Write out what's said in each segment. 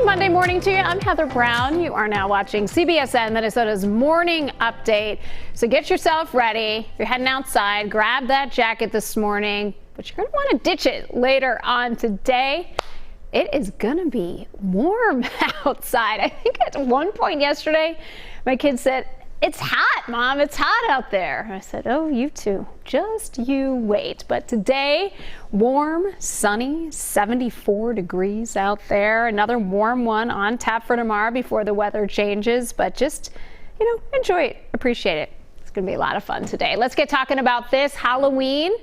Monday morning to you. I'm Heather Brown. You are now watching CBSN, Minnesota's morning update. So get yourself ready. If you're heading outside, grab that jacket this morning, but you're going to want to ditch it later on today. It is going to be warm outside. I think at one point yesterday, my kid said, "It's hot, Mom. It's hot out there." I said, "Oh, you too. Just you wait." But today, warm, sunny, 74 degrees out there. Another warm one on tap for tomorrow before the weather changes. But just, enjoy it. Appreciate it. It's going to be a lot of fun today. Let's get talking about this. Halloween.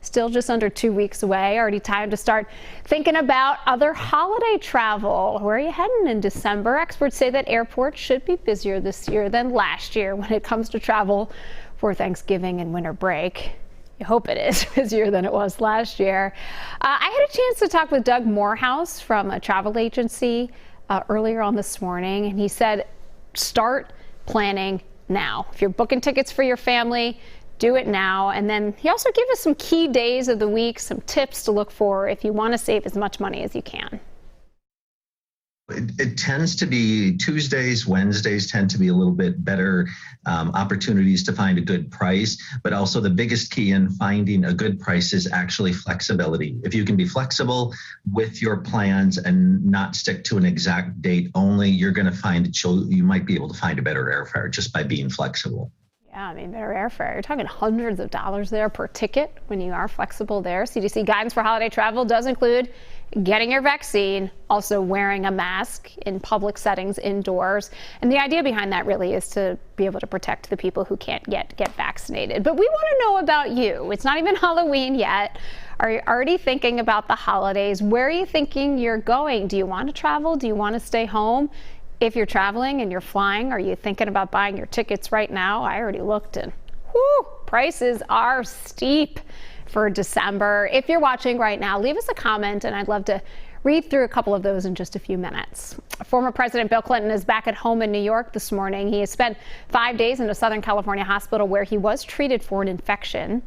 Still just under 2 weeks away. Already time to start thinking about other holiday travel. Where are you heading in December? Experts say that airports should be busier this year than last year when it comes to travel for Thanksgiving and winter break. You hope it is busier than it was last year. I had a chance to talk with Doug Morehouse from a travel agency earlier on this morning, and he said, start planning now. If you're booking tickets for your family, do it now. And then he also gave us some key days of the week, some tips to look for if you want to save as much money as you can. It tends to be Tuesdays, Wednesdays tend to be a little bit better opportunities to find a good price, but also the biggest key in finding a good price is actually flexibility. If you can be flexible with your plans and not stick to an exact date only, you're going to find that you might be able to find a better airfare just by being flexible. Yeah, I mean, better airfare. You're talking hundreds of dollars there per ticket when you are flexible there. CDC guidance for holiday travel does include getting your vaccine, also wearing a mask in public settings indoors. And the idea behind that really is to be able to protect the people who can't get vaccinated. But we want to know about you. It's not even Halloween yet. Are you already thinking about the holidays? Where are you thinking you're going? Do you want to travel? Do you want to stay home? If you're traveling and you're flying, are you thinking about buying your tickets right now? I already looked and prices are steep for December. If you're watching right now, leave us a comment and I'd love to read through a couple of those in just a few minutes. Former President Bill Clinton is back at home in New York this morning. He has spent 5 days in a Southern California hospital where he was treated for an infection.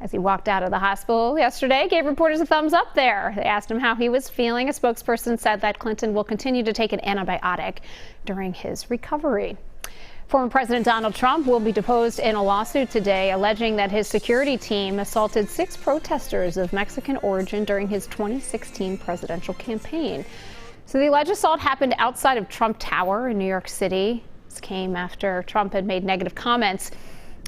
As he walked out of the hospital yesterday, gave reporters a thumbs up there. They asked him how he was feeling. A spokesperson said that Clinton will continue to take an antibiotic during his recovery. Former President Donald Trump will be deposed in a lawsuit today, alleging that his security team assaulted 6 protesters of Mexican origin during his 2016 presidential campaign. So the alleged assault happened outside of Trump Tower in New York City. This came after Trump had made negative comments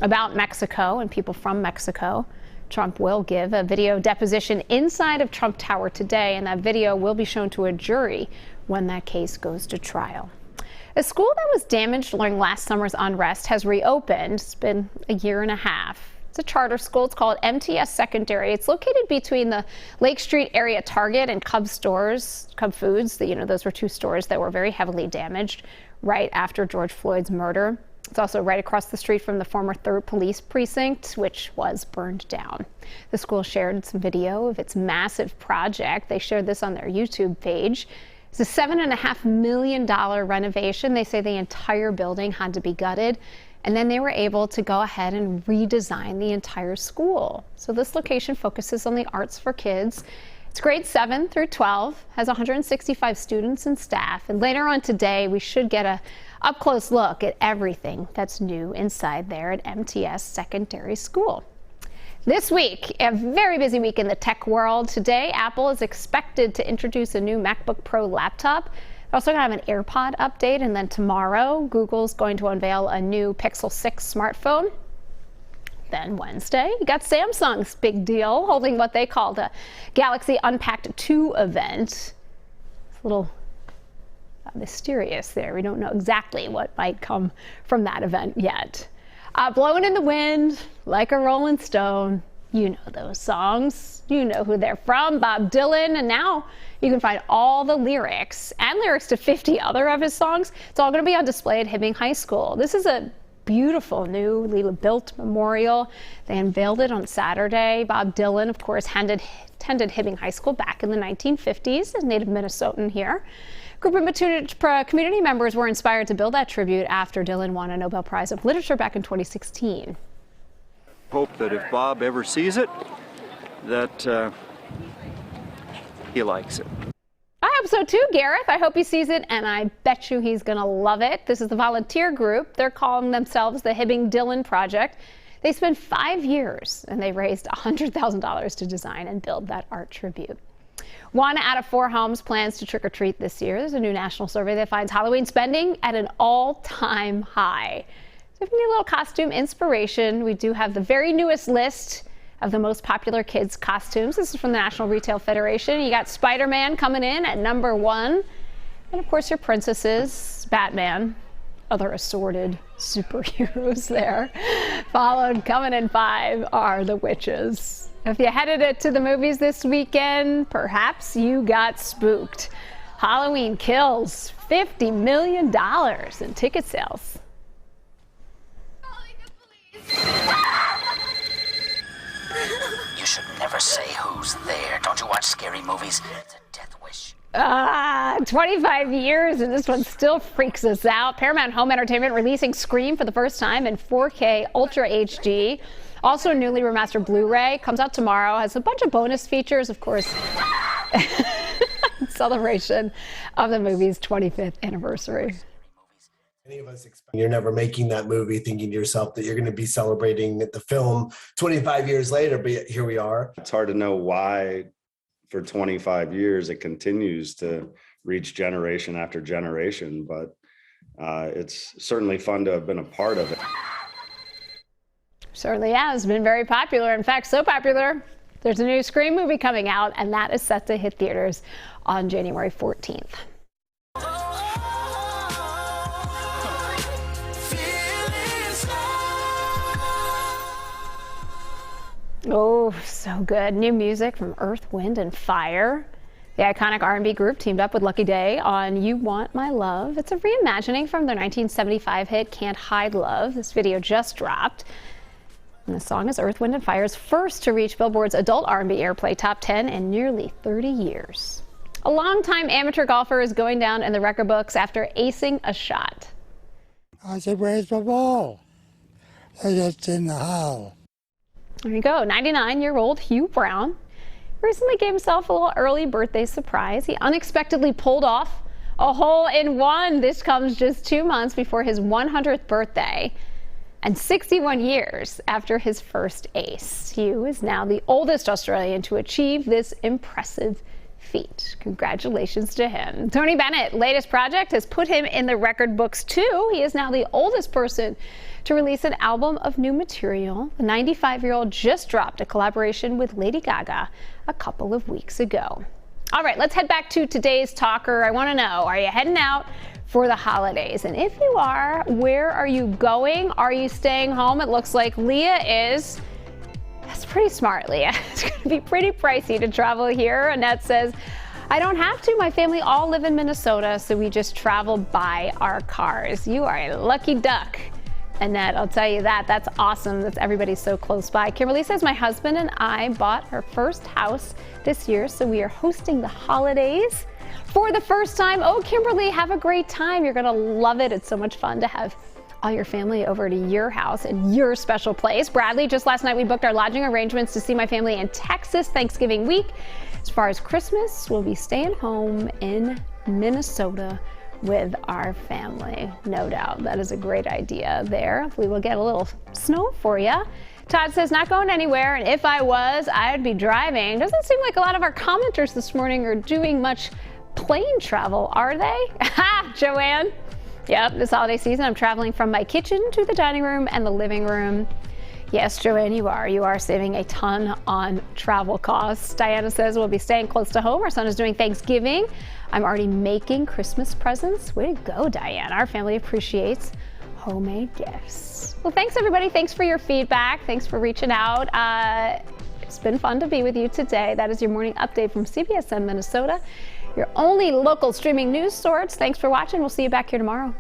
about Mexico and people from Mexico. Trump will give a video deposition inside of Trump Tower today, and that video will be shown to a jury when that case goes to trial. A school that was damaged during last summer's unrest has reopened. It's been a year and a half. It's a charter school. It's called MTS Secondary. It's located between the Lake Street area Target and Cub stores, Cub Foods. Those were 2 stores that were very heavily damaged right after George Floyd's murder. It's also right across the street from the former 3rd Police Precinct, which was burned down. The school shared some video of its massive project. They shared this on their YouTube page. It's a $7.5 million renovation. They say the entire building had to be gutted, and then they were able to go ahead and redesign the entire school. So this location focuses on the arts for kids. It's grades 7 through 12, has 165 students and staff, and later on today we should get a up-close look at everything that's new inside there at MTS Secondary School. This week, a very busy week in the tech world. Today, Apple is expected to introduce a new MacBook Pro laptop. They're also going to have an AirPod update, and then tomorrow, Google's going to unveil a new Pixel 6 smartphone. Then Wednesday, you got Samsung's big deal, holding what they call the Galaxy Unpacked 2 event. It's a little mysterious there. We don't know exactly what might come from that event yet. Blowing in the wind like a rolling stone. You know those songs. You know who they're from, Bob Dylan. And now you can find all the lyrics and lyrics to 50 other of his songs. It's all going to be on display at Hibbing High School. This is a beautiful newly built memorial. They unveiled it on Saturday. Bob Dylan, of course, attended Hibbing High School back in the 1950s, a native Minnesotan here. A group of community members were inspired to build that tribute after Dylan won a Nobel Prize of Literature back in 2016. Hope that if Bob ever sees it, that he likes it. I hope so. so too, Gareth. I hope he sees it, and I bet you he's going to love it. This is the volunteer group. They're calling themselves the Hibbing Dillon Project. They spent 5 years, and they raised $100,000 to design and build that art tribute. 1 out of 4 homes plans to trick-or-treat this year. There's a new national survey that finds Halloween spending at an all-time high. So if you need a little costume inspiration, we do have the very newest list of the most popular kids' costumes. This is from the National Retail Federation. You got Spider-Man coming in at number 1. And of course your princesses, Batman, other assorted superheroes there. Followed, coming in 5, are the witches. If you headed to the movies this weekend, perhaps you got spooked. Halloween kills $50 million in ticket sales. You should never say who's there. Don't you watch scary movies? It's a death wish. 25 years, and this one still freaks us out. Paramount Home Entertainment releasing Scream for the first time in 4K Ultra HD. Also a newly remastered Blu-ray. Comes out tomorrow. Has a bunch of bonus features, of course. Celebration of the movie's 25th anniversary. Any of us expect you're never making that movie thinking to yourself that you're going to be celebrating the film 25 years later, but yet here we are. It's hard to know why for 25 years it continues to reach generation after generation, but it's certainly fun to have been a part of it. Certainly has been very popular. In fact, so popular, there's a new Scream movie coming out, and that is set to hit theaters on January 14th. Oh, so good. New music from Earth, Wind, and Fire. The iconic R&B group teamed up with Lucky Daye on You Want My Love. It's a reimagining from their 1975 hit Can't Hide Love. This video just dropped. And the song is Earth, Wind, and Fire's first to reach Billboard's adult R&B airplay top 10 in nearly 30 years. A longtime amateur golfer is going down in the record books after acing a shot. I said, where's the ball? I just in the hole. There you go. 99-year-old Hugh Brown recently gave himself a little early birthday surprise. He unexpectedly pulled off a hole-in-one. This comes just 2 months before his 100th birthday and 61 years after his first ace. Hugh is now the oldest Australian to achieve this impressive feat. Congratulations to him. Tony Bennett's latest project has put him in the record books too. He is now the oldest person to release an album of new material. The 95-year-old just dropped a collaboration with Lady Gaga a couple of weeks ago. All right, let's head back to today's talker. I want to know, are you heading out for the holidays? And if you are, where are you going? Are you staying home? It looks like Leah is. That's pretty smart, Leah. It's going to be pretty pricey to travel here. Annette says, I don't have to. My family all live in Minnesota, so we just travel by our cars. You are a lucky duck, Annette. I'll tell you that. That's awesome. That's everybody's so close by. Kimberly says, my husband and I bought our first house this year, so we are hosting the holidays for the first time. Oh, Kimberly, have a great time. You're going to love it. It's so much fun to have all your family over to your house and your special place. Bradley, just last night we booked our lodging arrangements to see my family in Texas Thanksgiving week. As far as Christmas, we'll be staying home in Minnesota with our family. No doubt. That is a great idea there. Hopefully we'll get a little snow for you. Todd says, not going anywhere, and if I was, I'd be driving. Doesn't seem like a lot of our commenters this morning are doing much plane travel, are they? Ha, Joanne. Yep, this holiday season, I'm traveling from my kitchen to the dining room and the living room. Yes, Joanne, you are. You are saving a ton on travel costs. Diana says we'll be staying close to home. Our son is doing Thanksgiving. I'm already making Christmas presents. Way to go, Diane. Our family appreciates homemade gifts. Well, thanks, everybody. Thanks for your feedback. Thanks for reaching out. It's been fun to be with you today. That is your morning update from CBSN Minnesota, your only local streaming news source. Thanks for watching. We'll see you back here tomorrow.